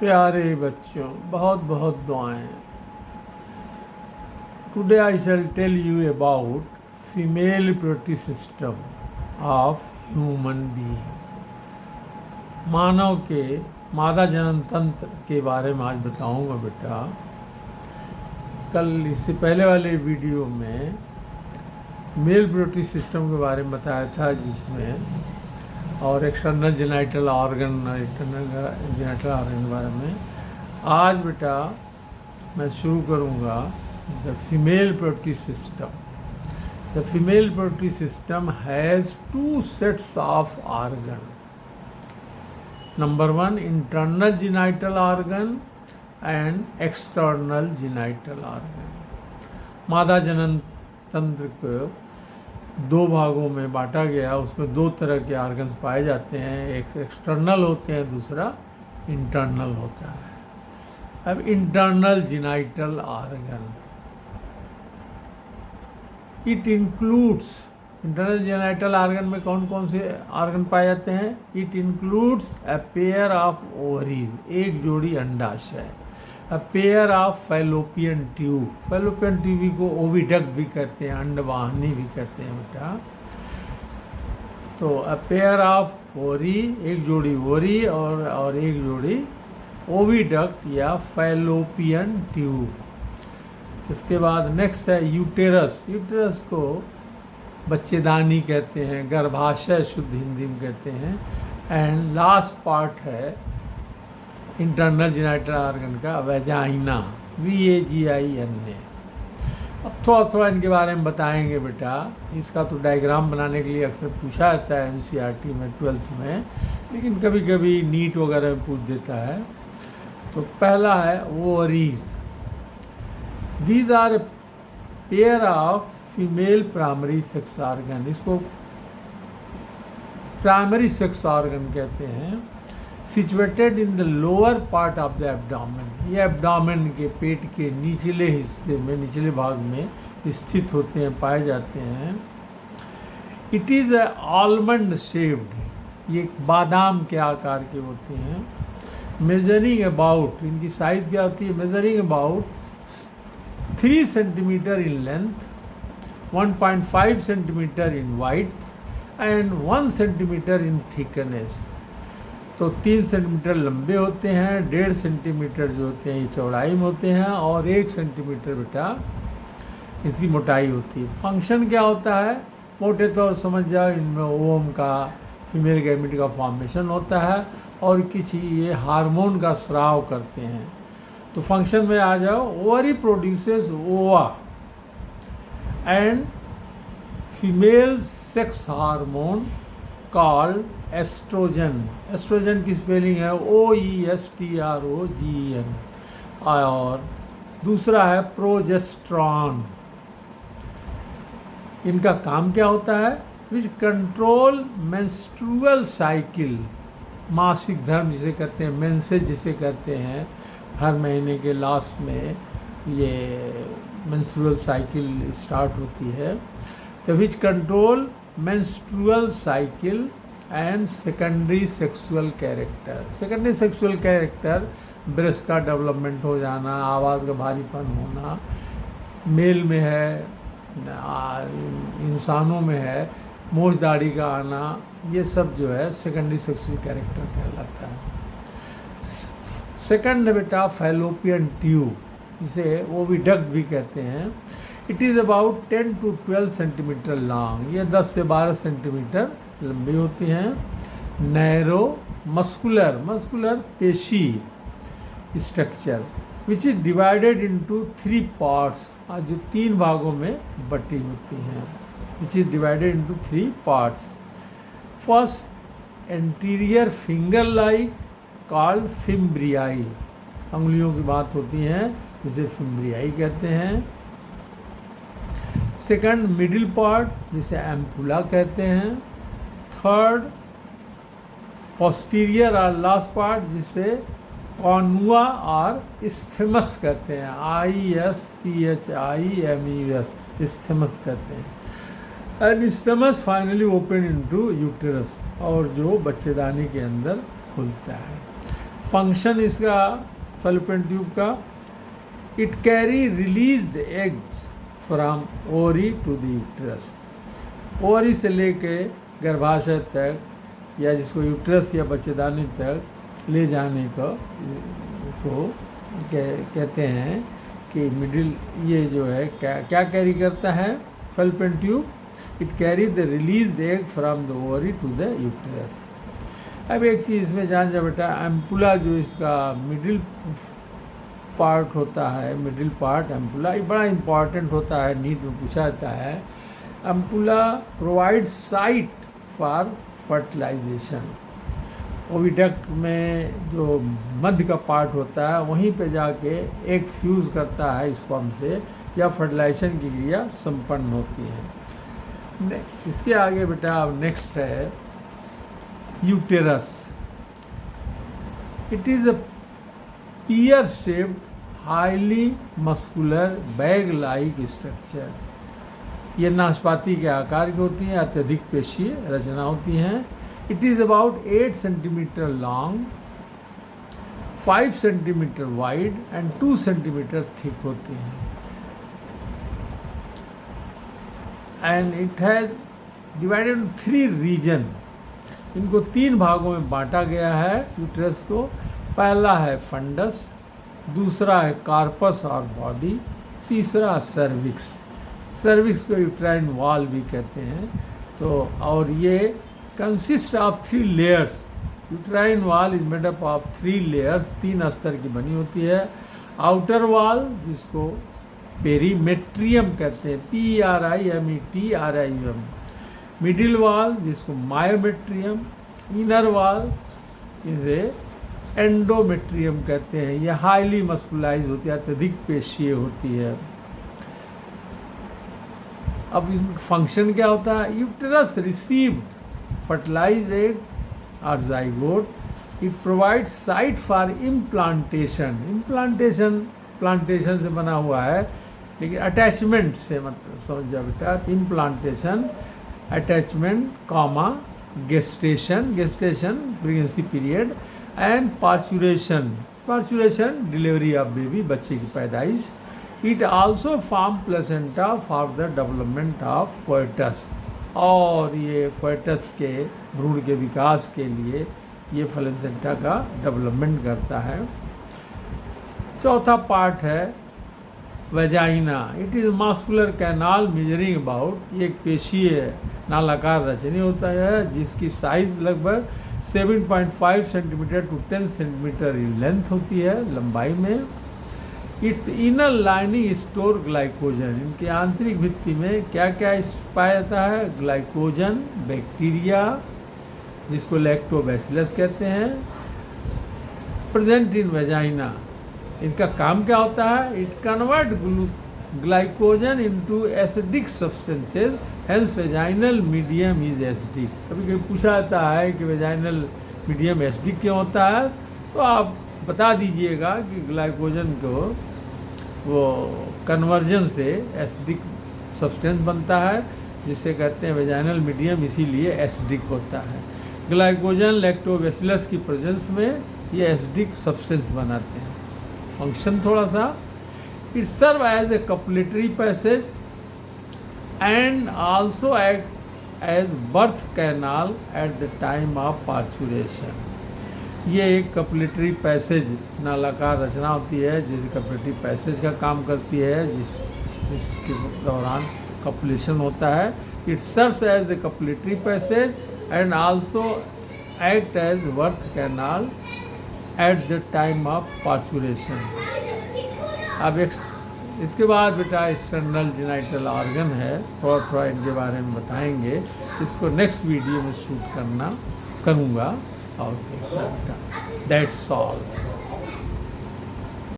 प्यारे बच्चों, बहुत बहुत दुआएं। Today I shall tell you about female reproductive system of human being. मानव के मादा जनन तंत्र के बारे में आज बताऊंगा बेटा। कल इससे पहले वाले वीडियो में मेल रिप्रोडक्टिव सिस्टम के बारे में बताया था, जिसमें और external genital organ, internal genital organ के बारे में। आज बेटा मैं शुरू करूँगा the female reproductive system. The female reproductive system has two sets of organ. Number 1 internal genital organ and external genital organ. मादा जनन तंत्र को दो भागों में बांटा गया। उसमें दो तरह के ऑर्गन्स पाए जाते हैं, एक एक्सटर्नल होते हैं, दूसरा इंटरनल होता है। अब internal genital organ, it includes, internal genital organ में कौन कौन से ऑर्गन पाए जाते हैं? It includes a pair of ovaries, एक जोड़ी अंडाशय, a pair of fallopian tube, fallopian tube को ओविडक्ट भी कहते हैं, अंडवाहिनी भी कहते हैं बेटा। तो अ पेयर ऑफ ओरी, एक जोड़ी ओरी और एक जोड़ी ओविडक्ट या फैलोपियन ट्यूब। इसके बाद नेक्स्ट है यूटेरस। यूटेरस को बच्चेदानी कहते हैं, गर्भाशय शुद्ध हिंदी में कहते हैं। एंड लास्ट पार्ट है इंटरनल जेनाइटल ऑर्गन का वेजाइना, VAGINA। अब थोड़ा इनके बारे में बताएंगे बेटा। इसका तो डायग्राम बनाने के लिए अक्सर पूछा जाता है NCERT में 12th में, लेकिन कभी कभी नीट वगैरह में पूछ देता है। तो पहला है ovaries. These are pair of female primary sex organ. इसको प्राइमरी सेक्स ऑर्गन कहते हैं। Situated in the lower part of the abdomen, ये एब्डोमेन के पेट के निचले हिस्से में, निचले भाग में स्थित होते हैं, पाए जाते हैं। It is a almond shaped, ये बादाम के आकार के होते हैं। मेजरिंग अबाउट, इनकी साइज़ क्या होती है? Measuring about 3 centimetre in length, 1.5 centimetre in wide and 1 centimetre in thickness. तो 3 सेंटीमीटर लंबे होते हैं, 1.5 सेंटीमीटर जो होते हैं ये चौड़ाई में होते हैं, और 1 सेंटीमीटर बेटा इसकी मोटाई होती है। फंक्शन क्या होता है? मोटे तौर समझ जाओ, इनमें ओवम का, फीमेल गैमेट का फॉर्मेशन होता है और किसी ये हार्मोन का स्राव करते हैं। तो फंक्शन में आ जाओ, ovary produces ova and female sex hormone called oestrogen. Oestrogen की स्पेलिंग है OESTROGEN। और दूसरा है प्रोजेस्ट्रॉन। इनका काम क्या होता है? विच कंट्रोल मेंस्ट्रुअल साइकिल, मासिक धर्म जिसे कहते हैं, मेंसेज जिसे कहते हैं। हर महीने के लास्ट में ये मेंस्ट्रुअल साइकिल स्टार्ट होती है। तो which control menstrual cycle and secondary sexual character. Secondary sexual character, breast का डेवलपमेंट हो जाना, आवाज़ का भारीपन होना, मेल में है, इंसानों में है, मूंछ दाढ़ी का आना, ये सब जो है सेकेंडरी सेक्सुअल कैरेक्टर कहलाता है। सेकंड बेटा फैलोपियन ट्यूब, जिसे ओविडक्ट भी कहते हैं। It is about 10 to 12 centimetre long, ये 10 से 12 सेंटीमीटर लंबी होती हैं। नैरो मस्कुलर पेशी structure which is divided into 3 parts, जो 3 भागों में बटी होती हैं। Which is divided into 3 parts. First anterior finger like called fimbriae, अंगुलियों की बात होती है, जिसे फिम्ब्रियाई कहते हैं। सेकंड मिडिल पार्ट, जिसे एम्पुला कहते हैं। थर्ड पोस्टीरियर और लास्ट पार्ट, जिसे कॉन्वा और इस्थेमस कहते हैं, ISTHIMUS, इस्थेमस कहते हैं। And isthmus finally open into uterus, और जो बच्चेदानी के अंदर खुलता है। फंक्शन इसका फैलोपियन ट्यूब का, it carry released eggs from ovary to the uterus. Ovary से लेके गर्भाशय तक या जिसको यूट्रस या बच्चेदानी तक ले जाने को कहते हैं कि मिडिल, ये जो है क्या कैरी करता है fallopian tube, it carry the released egg from the ovary to the uterus. अब एक चीज़ इसमें जान जा बेटा, एम्पुला जो इसका मिडिल पार्ट होता है, मिडिल पार्ट एम्पुला, ये बड़ा इम्पॉर्टेंट होता है, नीट में पूछा जाता है। Ampulla provide site for fertilisation. Oviduct में जो मध्य का पार्ट होता है वहीं पे जाके एक फ्यूज़ करता है इस फॉर्म से, या फर्टिलाइजेशन की क्रिया संपन्न होती है। इसके आगे बेटा अब नेक्स्ट है uterus. It is a pear shaped highly muscular bag like structure. ये नाशपाती के आकार की होती हैं, अत्यधिक पेशीय रचना होती हैं। It is about 8 centimetre long, 5 centimetre wide and 2 centimetre thick होती हैं। And it has divided in 3 region. इनको 3 भागों में बांटा गया है यूट्रस को। पहला है फंडस, दूसरा है कार्पस और बॉडी, तीसरा सर्विक्स। सर्विक्स को यूट्राइन वॉल भी कहते हैं। तो और ये consist of 3 layers. Uterine wall is made up of 3 layers, 3 स्तर की बनी होती है। आउटर वॉल जिसको पेरीमेट्रियम कहते हैं, PERIMETRIUM। मिडिल वॉल जिसको मायोमेट्रियम, इनर वॉल इसे एंडोमेट्रियम कहते हैं। यह हाईली मस्कुलाइज होती है, अत्यधिक पेशीय होती है। अब इसमें फंक्शन क्या होता है? यूटेरस रिसीव्ड फर्टिलाइज एग और zygote. It provide site for implantation. Implantation plantation से बना हुआ है, लेकिन अटैचमेंट से मतलब समझ जाओ बेटा। Implantation, attachment, comma, gestation, gestation pregnancy period, and parturition, parturition delivery of baby, बच्चे की पैदाइश। It also form placenta for the development of foetus. और ये फोएटस के भ्रूण के विकास के लिए ये प्लेसेंटा का डेवलपमेंट करता है। चौथा पार्ट है vagina. It is muscular canal measuring about, ये एक पेशीय नालाकार रचनी होता है जिसकी साइज लगभग 7.5 सेंटीमीटर टू 10 सेंटीमीटर लेंथ होती है लंबाई में। It's inner lining store glycogen. इनके आंतरिक भित्ति में क्या क्या पाया जाता है? ग्लाइकोजन, बैक्टीरिया जिसको लैक्टोबैसिलस कहते हैं, प्रेजेंट इन वेजाइना। इनका काम क्या होता है? It convert glycogen into acidic substances, hence vaginal medium is acidic. कभी कभी पूछा जाता है कि वेजाइनल मीडियम एसिडिक क्यों होता है, तो आप बता दीजिएगा कि ग्लाइकोजन को वो कन्वर्जन से एसिडिक सब्सटेंस बनता है, जिसे कहते हैं वेजाइनल मीडियम, इसीलिए एसिडिक होता है। ग्लाइकोजन लैक्टोबैसिलस की प्रेजेंस में ये एसिडिक सब्सटेंस बनाते हैं। फंक्शन थोड़ा सा, it serve as a copulatory passage and also act as birth canal at the time of parturition. ये एक कपुलेटरी पैसेज नालाकार रचना होती है जिस कपुलेटरी पैसेज का काम करती है, जिसके दौरान कपुलेशन होता है। It serves as a copulatory passage and also act as birth canal at the time of parturition. अब इसके बाद बेटा एक्सटर्नल जेनिटल ऑर्गन है, थोड़ा इनके बारे में बताएंगे। इसको नेक्स्ट वीडियो में शूट करूँगा और देखना बेटा। That's all.